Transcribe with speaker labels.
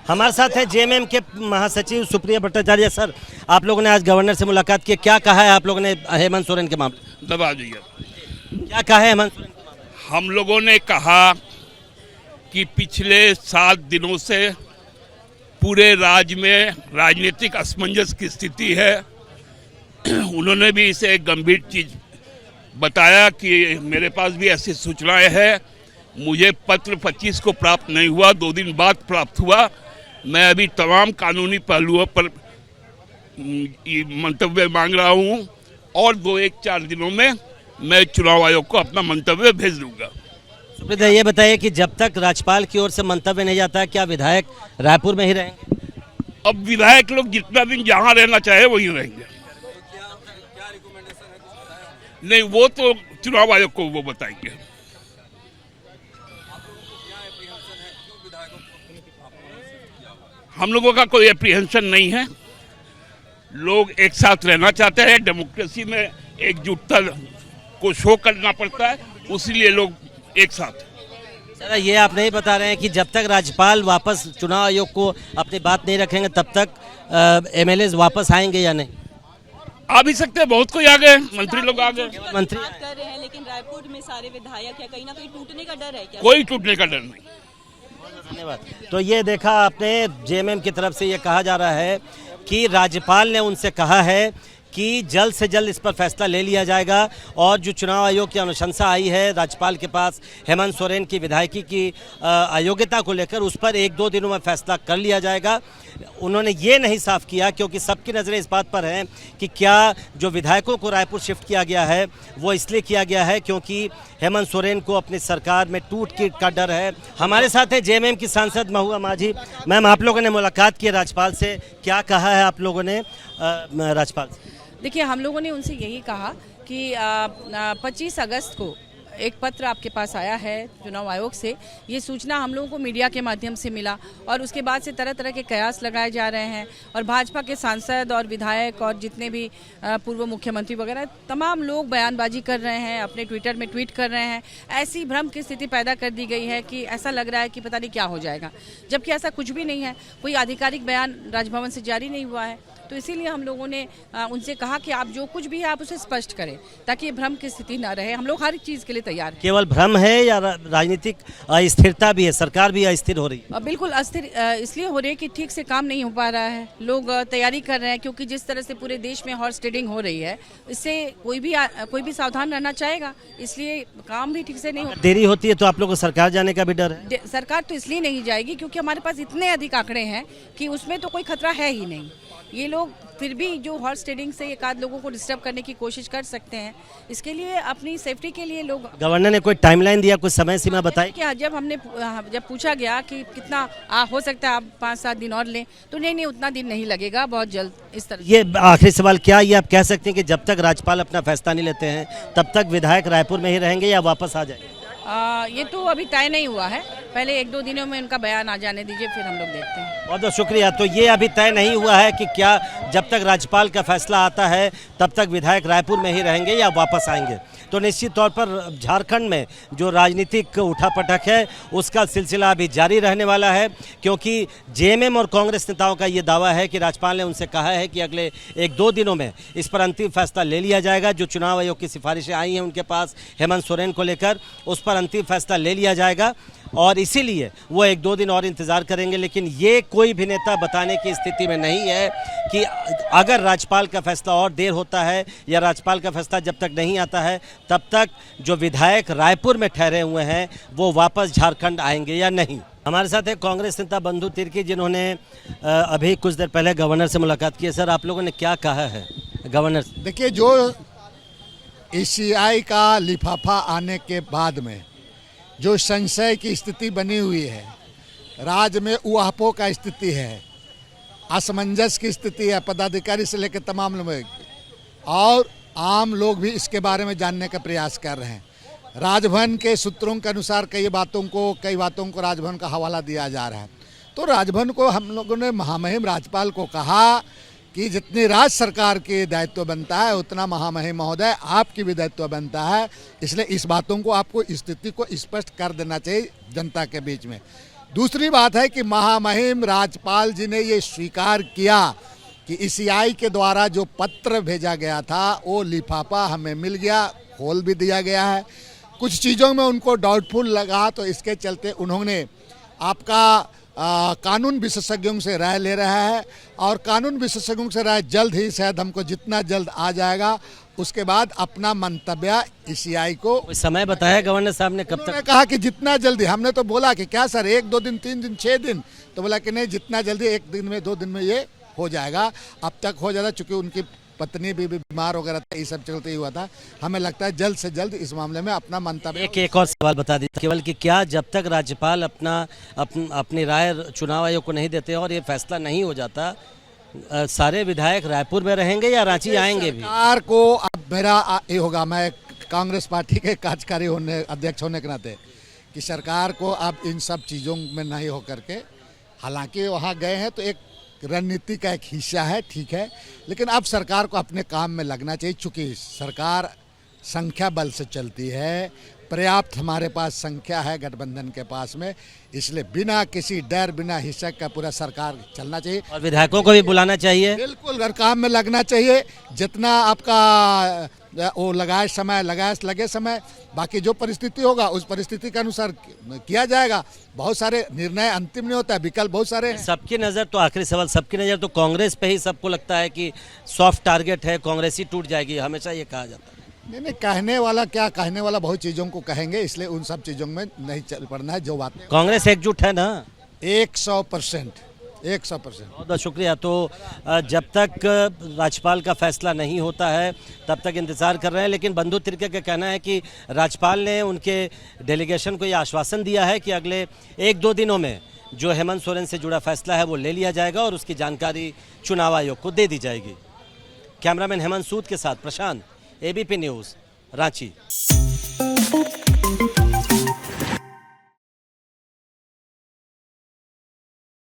Speaker 1: हमारे साथ है जेएमएम के महासचिव सुप्रिया भट्टाचार्य। सर, आप लोगों ने आज गवर्नर से मुलाकात की, क्या कहा है आप लोगों ने हेमंत सोरेन के मामले?
Speaker 2: दबा दीजिए।
Speaker 1: क्या कहा है हेमंत सोरेन के मामले?
Speaker 2: हम लोगों ने कहा कि पिछले 7 दिनों से पूरे राज्य में राजनीतिक असमंजस की स्थिति है। उन्होंने भी इसे एक गंभीर चीज बताया कि मेरे पास भी ऐसी सूचनाएं हैं। मुझे पत्र 25 को प्राप्त नहीं हुआ, 2 दिन बाद प्राप्त हुआ। मैं अभी तमाम कानूनी पहलुओं पर मंतव्य मांग रहा हूं और 2-4 दिनों में मैं चुनाव आयोग को अपना मंतव्य भेज दूंगा।
Speaker 1: सुप्रिया, ये बताइए कि जब तक राज्यपाल की ओर से मंतव्य नहीं जाता है, क्या विधायक रायपुर में ही रहेंगे?
Speaker 2: अब विधायक लोग जितना दिन जहां रहना चाहे वहीं रहेंगे। नहीं, वो तो चुनाव आयोग को वो बताएंगे। हम लोगों का कोई एप्रीहेंशन नहीं है। लोग एक साथ रहना चाहते हैं। डेमोक्रेसी में एकजुटता को शो करना पड़ता है, उसीलिए लोग एक साथ।
Speaker 1: सर, ये आप नहीं बता रहे हैं कि जब तक राज्यपाल वापस चुनाव आयोग को अपनी बात नहीं रखेंगे तब तक एमएलए वापस आएंगे या नहीं?
Speaker 2: आ भी सकते हैं, बहुत कोई आ गए, मंत्री लोग आ गए।
Speaker 1: मंत्री
Speaker 3: बात कर रहे हैं, लेकिन रायपुर में सारे विधायक है, कहीं ना कहीं टूटने का डर है क्या?
Speaker 2: कोई टूटने का डर नहीं।
Speaker 1: धन्यवाद। तो ये देखा आपने, जेएमएम की तरफ से ये कहा जा रहा है कि राज्यपाल ने उनसे कहा है कि जल्द से जल्द इस पर फैसला ले लिया जाएगा और जो चुनाव आयोग की अनुशंसा आई है राज्यपाल के पास हेमंत सोरेन की विधायकी की अयोग्यता को लेकर, उस पर 1-2 दिनों में फैसला कर लिया जाएगा। उन्होंने ये नहीं साफ किया, क्योंकि सबकी नज़रें इस बात पर हैं कि क्या जो विधायकों को रायपुर शिफ्ट किया गया है वो इसलिए किया गया है क्योंकि हेमंत सोरेन को अपनी सरकार में टूट का डर है। हमारे साथ है जेएमएम की सांसद महुआ माझी। मैम, आप लोगों ने मुलाकात की राज्यपाल से, क्या कहा है आप लोगों ने राज्यपाल से?
Speaker 4: देखिए, हम लोगों ने उनसे यही कहा कि 25 अगस्त को एक पत्र आपके पास आया है चुनाव आयोग से। ये सूचना हम लोगों को मीडिया के माध्यम से मिला और उसके बाद से तरह तरह के कयास लगाए जा रहे हैं और भाजपा के सांसद और विधायक और जितने भी पूर्व मुख्यमंत्री वगैरह तमाम लोग बयानबाजी कर रहे हैं, अपने ट्विटर में ट्वीट कर रहे हैं। ऐसी भ्रम की स्थिति पैदा कर दी गई है कि ऐसा लग रहा है कि पता नहीं क्या हो जाएगा, जबकि ऐसा कुछ भी नहीं है। कोई आधिकारिक बयान राजभवन से जारी नहीं हुआ है। तो इसीलिए हम लोगों ने उनसे कहा कि आप जो कुछ भी है आप उसे स्पष्ट करें ताकि भ्रम की स्थिति ना रहे। हम लोग हर एक चीज़ के लिए तैयार हैं।
Speaker 1: केवल भ्रम है या राजनीतिक अस्थिरता भी है? सरकार भी अस्थिर हो रही है?
Speaker 4: बिल्कुल अस्थिर इसलिए हो रही है कि ठीक से काम नहीं हो पा रहा है। लोग तैयारी कर रहे हैं, क्योंकि जिस तरह से पूरे देश में हॉर्स ट्रेडिंग हो रही है, इससे कोई भी सावधान रहना चाहेगा, इसलिए काम भी ठीक से नहीं हो।
Speaker 1: देरी होती है तो आप लोगों को सरकार जाने का भी डर है?
Speaker 4: सरकार तो इसलिए नहीं जाएगी क्योंकि हमारे पास इतने अधिक आंकड़े हैं कि उसमें तो कोई खतरा है ही नहीं। ये लोग फिर भी जो हॉर्स ट्रेडिंग से एक आध लोगों को डिस्टर्ब करने की कोशिश कर सकते हैं, इसके लिए अपनी सेफ्टी के लिए लोग।
Speaker 1: गवर्नर ने कोई टाइमलाइन दिया, कुछ समय सीमा बताई?
Speaker 4: क्या जब पूछा गया कि कितना हो सकता है आप 5-7 दिन और लें, तो नहीं उतना दिन नहीं लगेगा, बहुत जल्द इस तरह।
Speaker 1: ये आखिरी सवाल, क्या ये आप कह सकते हैं कि जब तक राज्यपाल अपना फैसला नहीं लेते हैं तब तक विधायक रायपुर में ही रहेंगे या वापस आ जाएंगे?
Speaker 4: ये तो अभी तय नहीं हुआ है, पहले 1-2 दिनों में उनका बयान आ जाने दीजिए, फिर हम लोग देखते हैं।
Speaker 1: बहुत बहुत शुक्रिया। तो ये अभी तय नहीं हुआ है कि क्या जब तक राज्यपाल का फैसला आता है तब तक विधायक रायपुर में ही रहेंगे या वापस आएंगे। तो निश्चित तौर पर झारखंड में जो राजनीतिक उठापटक है उसका सिलसिला अभी जारी रहने वाला है, क्योंकि जेएमएम और कांग्रेस नेताओं का ये दावा है कि राज्यपाल ने उनसे कहा है कि अगले 1-2 दिनों में इस पर अंतिम फैसला ले लिया जाएगा। जो चुनाव आयोग की सिफारिशें आई हैं उनके पास हेमंत सोरेन को लेकर, उस पर अंतिम फैसला ले लिया जाएगा और इसीलिए वो 1-2 दिन और इंतज़ार करेंगे। लेकिन ये कोई भी नेता बताने की स्थिति में नहीं है कि अगर राज्यपाल का फैसला और देर होता है या राज्यपाल का फैसला जब तक नहीं आता है तब तक जो विधायक रायपुर में ठहरे हुए हैं वो वापस झारखंड आएंगे या नहीं। हमारे साथ है कांग्रेस नेता बंधु तिर्की, जिन्होंने अभी कुछ देर पहले गवर्नर से मुलाकात की है। सर, आप लोगों ने क्या कहा है गवर्नर से?
Speaker 5: देखिए, जो ECI का लिफाफा आने के बाद में जो संशय की स्थिति बनी हुई है, राज्य में उहापों का स्थिति है, असमंजस की स्थिति है, पदाधिकारी से लेकर तमाम लोग और आम लोग भी इसके बारे में जानने का प्रयास कर रहे हैं। राजभवन के सूत्रों के अनुसार कई बातों को राजभवन का हवाला दिया जा रहा है। तो राजभवन को हम लोगों ने महामहिम राज्यपाल को कहा कि जितनी राज्य सरकार के दायित्व बनता है उतना महामहिम महोदय आपकी भी दायित्व बनता है, इसलिए इस बातों को आपको स्थिति को स्पष्ट कर देना चाहिए जनता के बीच में। दूसरी बात है कि महामहिम राज्यपाल जी ने ये स्वीकार किया कि ईसीआई के द्वारा जो पत्र भेजा गया था वो लिफाफा हमें मिल गया, खोल भी दिया गया है। कुछ चीज़ों में उनको डाउटफुल लगा तो इसके चलते उन्होंने आपका कानून विशेषज्ञों से राय ले रहा है और कानून विशेषज्ञों से राय जल्द ही, शायद हमको जितना जल्द आ जाएगा उसके बाद अपना मंतव्य ईसीआई को
Speaker 1: कोई समय बताया गवर्नर साहब ने कब
Speaker 5: उन्होंने
Speaker 1: तक?
Speaker 5: कहा कि जितना जल्दी। हमने तो बोला कि क्या सर 1-2 दिन, 3 दिन, 6 दिन, तो बोला कि नहीं जितना जल्दी 1 दिन में 2 दिन में ये हो जाएगा। अब तक हो जाता चूँकि उनकी पत्नी भी बीमार वगैरह था, ये सब चलते ही हुआ था। हमें लगता है जल्द से जल्द इस मामले में अपना मंतव्य।
Speaker 1: एक और सवाल बता दीजिए केवल कि क्या जब तक राज्यपाल अपनी राय चुनाव आयोग को नहीं देते और ये फैसला नहीं हो जाता, सारे विधायक रायपुर में रहेंगे या रांची आएंगे भी?
Speaker 5: सरकार को अब मेरा ये होगा, मैं कांग्रेस पार्टी के कार्यकारी अध्यक्ष होने के नाते, कि सरकार को अब इन सब चीज़ों में नहीं हो करके, हालांकि वहाँ गए हैं तो एक रणनीति का एक हिस्सा है, ठीक है, लेकिन अब सरकार को अपने काम में लगना चाहिए। चूँकि सरकार संख्या बल से चलती है, पर्याप्त हमारे पास संख्या है गठबंधन के पास में, इसलिए बिना किसी डर, बिना हिचक का पूरा सरकार चलना चाहिए
Speaker 1: और विधायकों को भी बुलाना चाहिए।
Speaker 5: बिल्कुल घर काम में लगना चाहिए। जितना आपका वो लगे समय, बाकी जो परिस्थिति होगा उस परिस्थिति के अनुसार किया जाएगा। बहुत सारे निर्णय अंतिम नहीं होता है, विकल्प बहुत सारे हैं।
Speaker 1: सबकी नज़र तो, आखिरी सवाल, सबकी नज़र तो कांग्रेस पे ही सबको लगता है कि सॉफ्ट टारगेट है, कांग्रेस ही टूट जाएगी, हमेशा ये कहा जाता है।
Speaker 5: नहीं, कहने वाला क्या, कहने वाला बहुत चीज़ों को कहेंगे, इसलिए उन सब चीज़ों में नहीं चल पड़ना है। जो बात
Speaker 1: कांग्रेस एकजुट है ना?
Speaker 5: 100%।
Speaker 1: बहुत बहुत शुक्रिया। तो जब तक राज्यपाल का फैसला नहीं होता है तब तक इंतज़ार कर रहे हैं, लेकिन बंधु तिर्की का कहना है कि राज्यपाल ने उनके डेलीगेशन को ये आश्वासन दिया है कि अगले 1-2 दिनों में जो हेमंत सोरेन से जुड़ा फैसला है वो ले लिया जाएगा और उसकी जानकारी चुनाव आयोग को दे दी जाएगी। कैमरामैन हेमंत सूद के साथ प्रशांत, एबीपी न्यूज़, रांची।